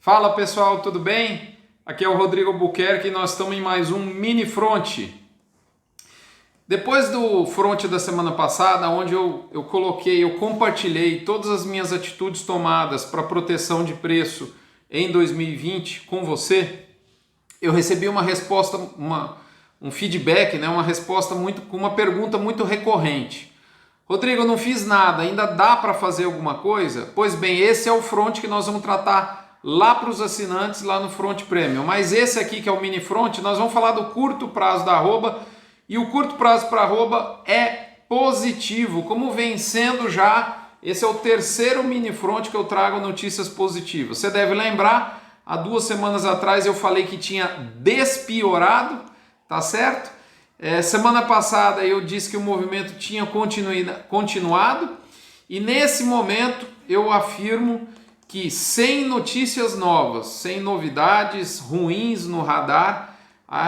Fala pessoal, tudo bem? Aqui é o Rodrigo Albuquerque e nós estamos em mais um mini front. Depois do front da semana passada, onde eu compartilhei todas as minhas atitudes tomadas para proteção de preço em 2020 com você, eu recebi uma resposta, um feedback, uma resposta com uma pergunta muito recorrente. Rodrigo, eu não fiz nada, ainda dá para fazer alguma coisa? Pois bem, esse é o front que nós vamos tratar lá para os assinantes, lá no Front Premium. Mas esse aqui, que é o mini front, nós vamos falar do curto prazo da arroba, e o curto prazo para a arroba é positivo, como vem sendo já. Esse é o terceiro mini front que eu trago notícias positivas. Você deve lembrar, há 2 semanas atrás eu falei que tinha despiorado, tá certo? Semana passada eu disse que o movimento tinha continuado, e nesse momento eu afirmo que sem notícias novas, sem novidades ruins no radar,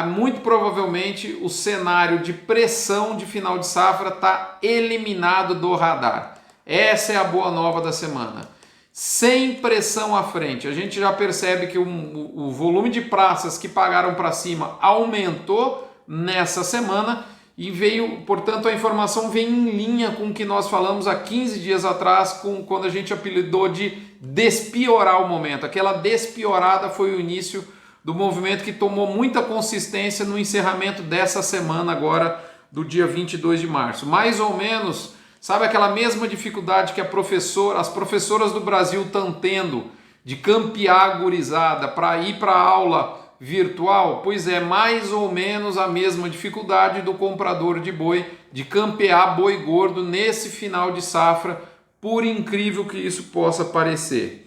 muito provavelmente o cenário de pressão de final de safra está eliminado do radar. Essa é a boa nova da semana. Sem pressão à frente, a gente já percebe que o volume de praças que pagaram para cima aumentou nessa semana e veio, portanto, a informação vem em linha com o que nós falamos há 15 dias atrás, quando a gente apelidou de despiorar o momento. Aquela despiorada foi o início do movimento que tomou muita consistência no encerramento dessa semana agora, do dia 22 de março. Mais ou menos, sabe aquela mesma dificuldade que as professoras do Brasil estão tendo de campear a gurizada para ir para a aula virtual? Pois é, mais ou menos a mesma dificuldade do comprador de boi de campear boi gordo nesse final de safra, por incrível que isso possa parecer.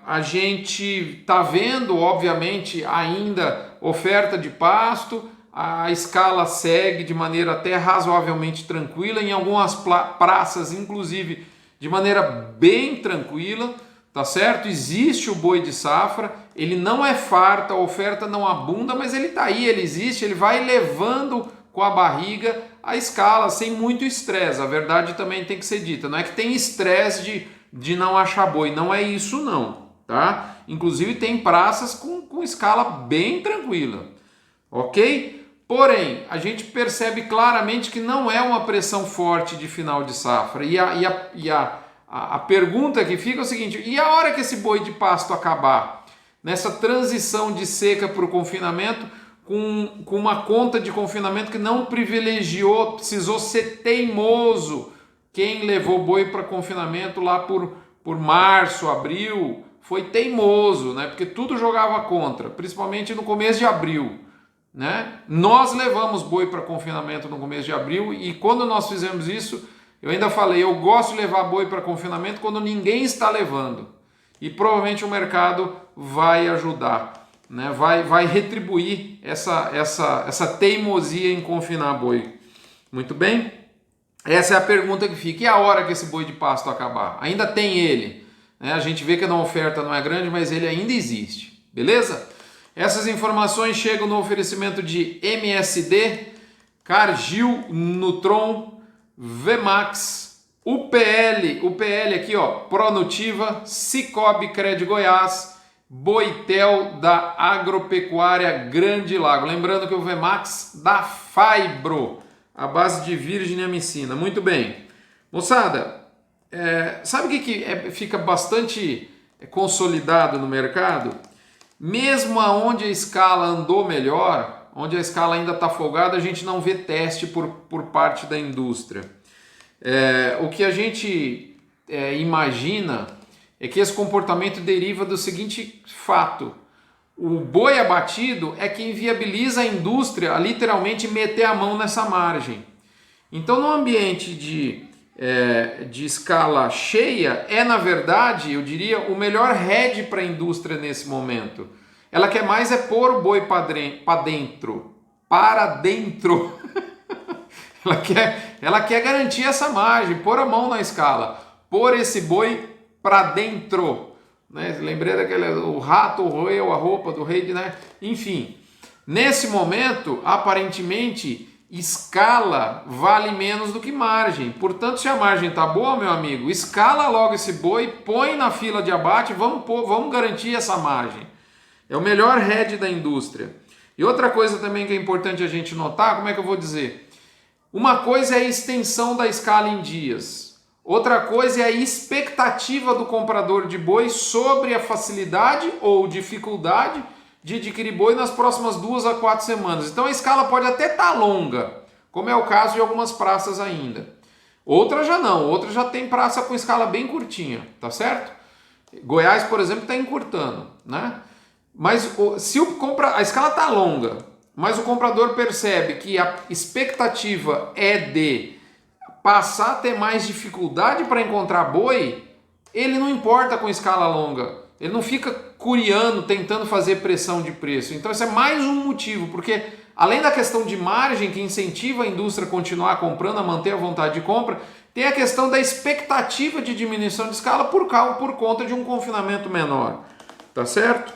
A gente está vendo, obviamente, ainda oferta de pasto, a escala segue de maneira até razoavelmente tranquila, em algumas praças, inclusive, de maneira bem tranquila, tá certo? Existe o boi de safra, ele não é farto, a oferta não abunda, mas ele está aí, ele existe, ele vai levando com a barriga a escala sem muito estresse. A verdade também tem que ser dita, não é que tem estresse de não achar boi, não é isso não, tá? Inclusive tem praças com escala bem tranquila, ok? Porém, a gente percebe claramente que não é uma pressão forte de final de safra, a pergunta que fica é o seguinte: e a hora que esse boi de pasto acabar? Nessa transição de seca para o confinamento, com uma conta de confinamento que não privilegiou, precisou ser teimoso. Quem levou boi para confinamento lá por março, abril, foi teimoso, né? Porque tudo jogava contra, principalmente no começo de abril, né? Nós levamos boi para confinamento no começo de abril, e quando nós fizemos isso, eu ainda falei, eu gosto de levar boi para confinamento quando ninguém está levando. E provavelmente o mercado vai ajudar, né? Vai retribuir essa teimosia em confinar boi. Muito bem? Essa é a pergunta que fica. E a hora que esse boi de pasto acabar? Ainda tem ele, né? A gente vê que a oferta não é grande, mas ele ainda existe. Beleza? Essas informações chegam no oferecimento de MSD, Cargill, Nutron, Vemax, UPL aqui, ó, Pronutiva, Cicobi Cred Goiás, Boitel da Agropecuária Grande Lago. Lembrando que o Vemax da Fibro, a base de virgem amicina. Muito bem. Moçada, sabe o que fica bastante consolidado no mercado? Mesmo aonde a escala andou melhor, onde a escala ainda está folgada, a gente não vê teste por parte da indústria. O que a gente imagina é que esse comportamento deriva do seguinte fato: o boi abatido é que inviabiliza a indústria a literalmente meter a mão nessa margem. Então, no ambiente de escala cheia, na verdade, eu diria, o melhor hedge para a indústria nesse momento. Ela quer mais pôr o boi para dentro. Ela quer garantir essa margem, pôr a mão na escala, pôr esse boi para dentro. Né? Lembrei o rato, o roeu, a roupa do rei, né? Enfim, nesse momento, aparentemente, escala vale menos do que margem. Portanto, se a margem está boa, meu amigo, escala logo esse boi, põe na fila de abate, vamos garantir essa margem. É o melhor hedge da indústria. E outra coisa também que é importante a gente notar, como é que eu vou dizer? Uma coisa é a extensão da escala em dias. Outra coisa é a expectativa do comprador de boi sobre a facilidade ou dificuldade de adquirir boi nas próximas 2 a 4 semanas. Então a escala pode até estar longa, como é o caso de algumas praças ainda. Outra já não, outra já tem praça com escala bem curtinha, tá certo? Goiás, por exemplo, está encurtando, né? Mas se a escala está longa, mas o comprador percebe que a expectativa é de passar a ter mais dificuldade para encontrar boi, ele não importa com escala longa. Ele não fica curiando, tentando fazer pressão de preço. Então esse é mais um motivo, porque além da questão de margem que incentiva a indústria a continuar comprando, a manter a vontade de compra, tem a questão da expectativa de diminuição de escala por conta de um confinamento menor. Tá certo?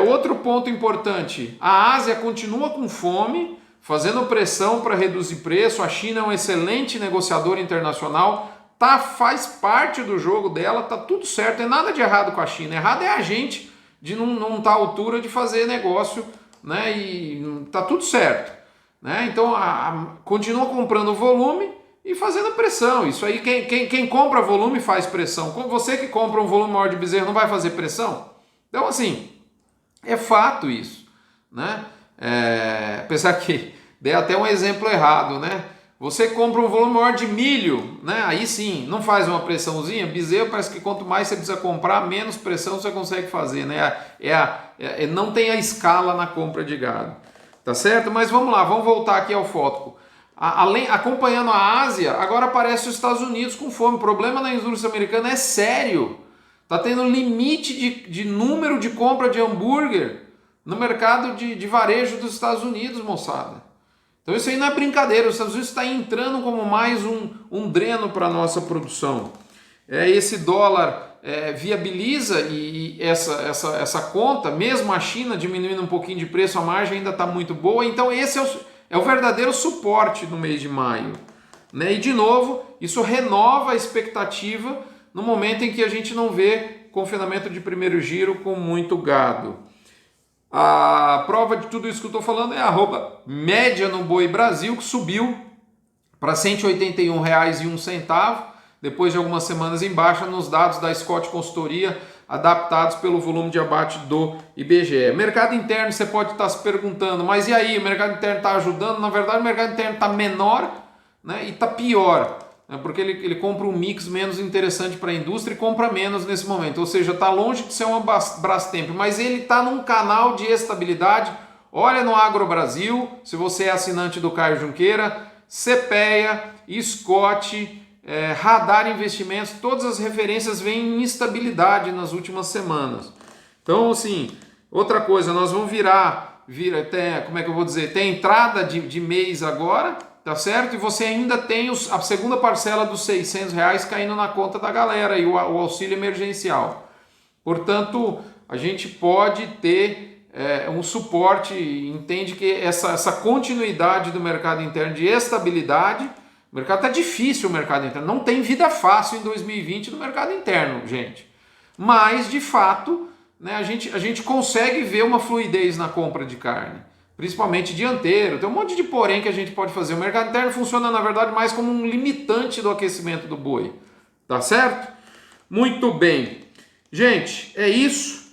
Outro ponto importante, a Ásia continua com fome, fazendo pressão para reduzir preço. A China é um excelente negociador internacional, faz parte do jogo dela, tá tudo certo, não tem nada de errado com a China. Errado é a gente de não estar à altura de fazer negócio, né? E tá tudo certo, né? Então continua comprando volume e fazendo pressão. Isso aí, quem compra volume faz pressão. Como você que compra um volume maior de bezerro não vai fazer pressão? Então assim, é fato isso, né? Apesar que dei até um exemplo errado, né? Você compra um volume maior de milho, né? Aí sim, não faz uma pressãozinha. Bezerro parece que quanto mais você precisa comprar, menos pressão você consegue fazer, né? Não tem a escala na compra de gado, tá certo? Mas vamos lá, vamos voltar aqui ao foco. Acompanhando a Ásia, agora aparece os Estados Unidos com fome. O problema na indústria americana é sério. Tá tendo limite de número de compra de hambúrguer no mercado de varejo dos Estados Unidos, moçada. Então isso aí não é brincadeira, os Estados Unidos está entrando como mais um dreno para a nossa produção. Esse dólar viabiliza e essa conta, mesmo a China diminuindo um pouquinho de preço, a margem ainda está muito boa, então esse é o verdadeiro suporte no mês de maio. Né? E de novo, isso renova a expectativa no momento em que a gente não vê confinamento de primeiro giro com muito gado. A prova de tudo isso que eu estou falando é a média no Boi Brasil, que subiu para R$ 181,01, depois de algumas semanas em baixa, nos dados da Scott Consultoria, adaptados pelo volume de abate do IBGE. Mercado interno, você pode estar se perguntando, mas e aí, o mercado interno está ajudando? Na verdade, o mercado interno está menor, né, e está pior, né, porque ele compra um mix menos interessante para a indústria e compra menos nesse momento, ou seja, está longe de ser uma Brastemp, mas ele está num canal de estabilidade. Olha no Agro Brasil, se você é assinante do Caio Junqueira, CPEA, Scott, Radar Investimentos, todas as referências vêm em estabilidade nas últimas semanas. Então, assim, outra coisa, nós vamos vir até, como é que eu vou dizer, tem entrada de mês agora, tá certo? E você ainda tem a segunda parcela dos R$600 caindo na conta da galera e o auxílio emergencial. Portanto, a gente pode ter um suporte, entende que essa continuidade do mercado interno de estabilidade. O mercado está difícil, o mercado interno. Não tem vida fácil em 2020 no mercado interno, gente. Mas, de fato, né, a gente consegue ver uma fluidez na compra de carne. Principalmente dianteiro. Tem um monte de porém que a gente pode fazer. O mercado interno funciona, na verdade, mais como um limitante do aquecimento do boi. Tá certo? Muito bem. Gente, é isso.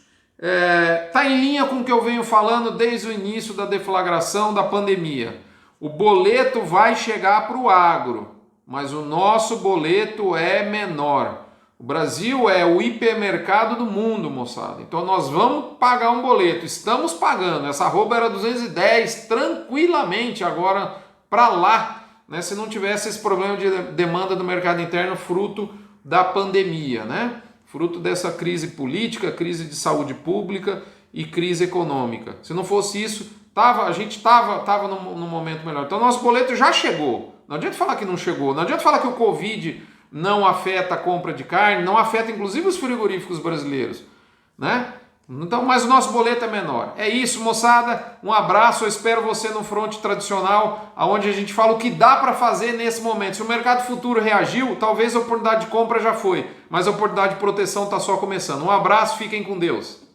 Tá em linha com o que eu venho falando desde o início da deflagração da pandemia. O boleto vai chegar para o agro, mas o nosso boleto é menor. O Brasil é o hipermercado do mundo, moçada. Então nós vamos pagar um boleto. Estamos pagando. Essa arroba era 210 tranquilamente agora para lá, né? Se não tivesse esse problema de demanda do mercado interno fruto da pandemia, né? Fruto dessa crise política, crise de saúde pública e crise econômica. Se não fosse isso, a gente estava num momento melhor. Então, nosso boleto já chegou. Não adianta falar que não chegou. Não adianta falar que o Covid não afeta a compra de carne, não afeta inclusive os frigoríficos brasileiros, né? Então, mas o nosso boleto é menor. É isso, moçada. Um abraço. Eu espero você no front tradicional, onde a gente fala o que dá para fazer nesse momento. Se o mercado futuro reagiu, talvez a oportunidade de compra já foi, mas a oportunidade de proteção está só começando. Um abraço, fiquem com Deus.